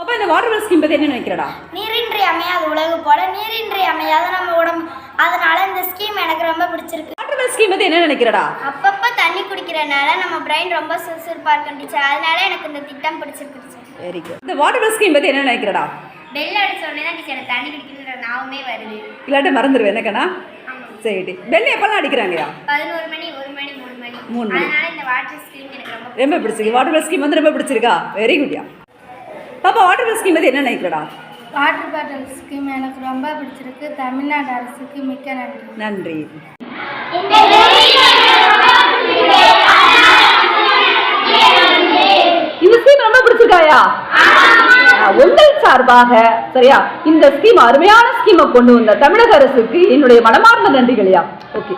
அப்ப இந்த water well scheme பத்தி என்ன நினைக்கிறடா? நீரின்றி அமையாத உலகு போல நீரின்றி அமையாத நம்ம உடம்பு. அதனால இந்த ஸ்கீம் எனக்கு ரொம்ப பிடிச்சிருக்கு. வாட்டர் வெல் ஸ்கீம் பத்தி என்ன நினைக்கிறடா? அப்பப்ப தண்ணி குடிக்கிறனால நம்ம பிரெயின் ரொம்ப சுறுசுறுப்பா இருக்கும் டீச்சர். அதனால எனக்கு இந்த திட்டம் பிடிச்சிருக்கு. Very good. இந்த வாட்டர் வெல் ஸ்கீம் பத்தி என்ன நினைக்கிறடா? பெல் அடிச்ச உடனே தான் டீச்சர் தண்ணி குடிக்கிற நாவுமே வருது. இல்லாட்ட மறந்துடுவேன் என்னக்கண்ணா? சரி. பெல் எப்பெல்லாம் அடிக்கிறாங்கயா? 11 மணி 1 மணி 3 மணி. அதனால இந்த வாட்டர் ஸ்கீம் எனக்கு ரொம்ப பிடிச்சிருக்கு. வாட்டர் வெல் ஸ்கீம் வந்து ரொம்ப பிடிச்சிருக்கா? வெரி குட்யா. பாப்பா வாட்டர் வெல் ஸ்கீம் பத்தி என்ன நினைக்கிறடா? வாட்டர் பாட்டில் ஸ்கீம் எனக்கு ரொம்ப பிடிச்சிருக்கு. தமிழ்நாடு அரசுக்கு மிக்க நன்றி. நன்றி. இந்த ஸ்கீம் ரொம்ப பிடிச்சிருக்காயா? உங்கள் சார்பாக சரியா இந்த ஸ்கீம் அருமையான ஸ்கீமை கொண்டு வந்த தமிழக அரசுக்கு என்னுடைய மனமார்ந்த நன்றிகளையா. ஓகே.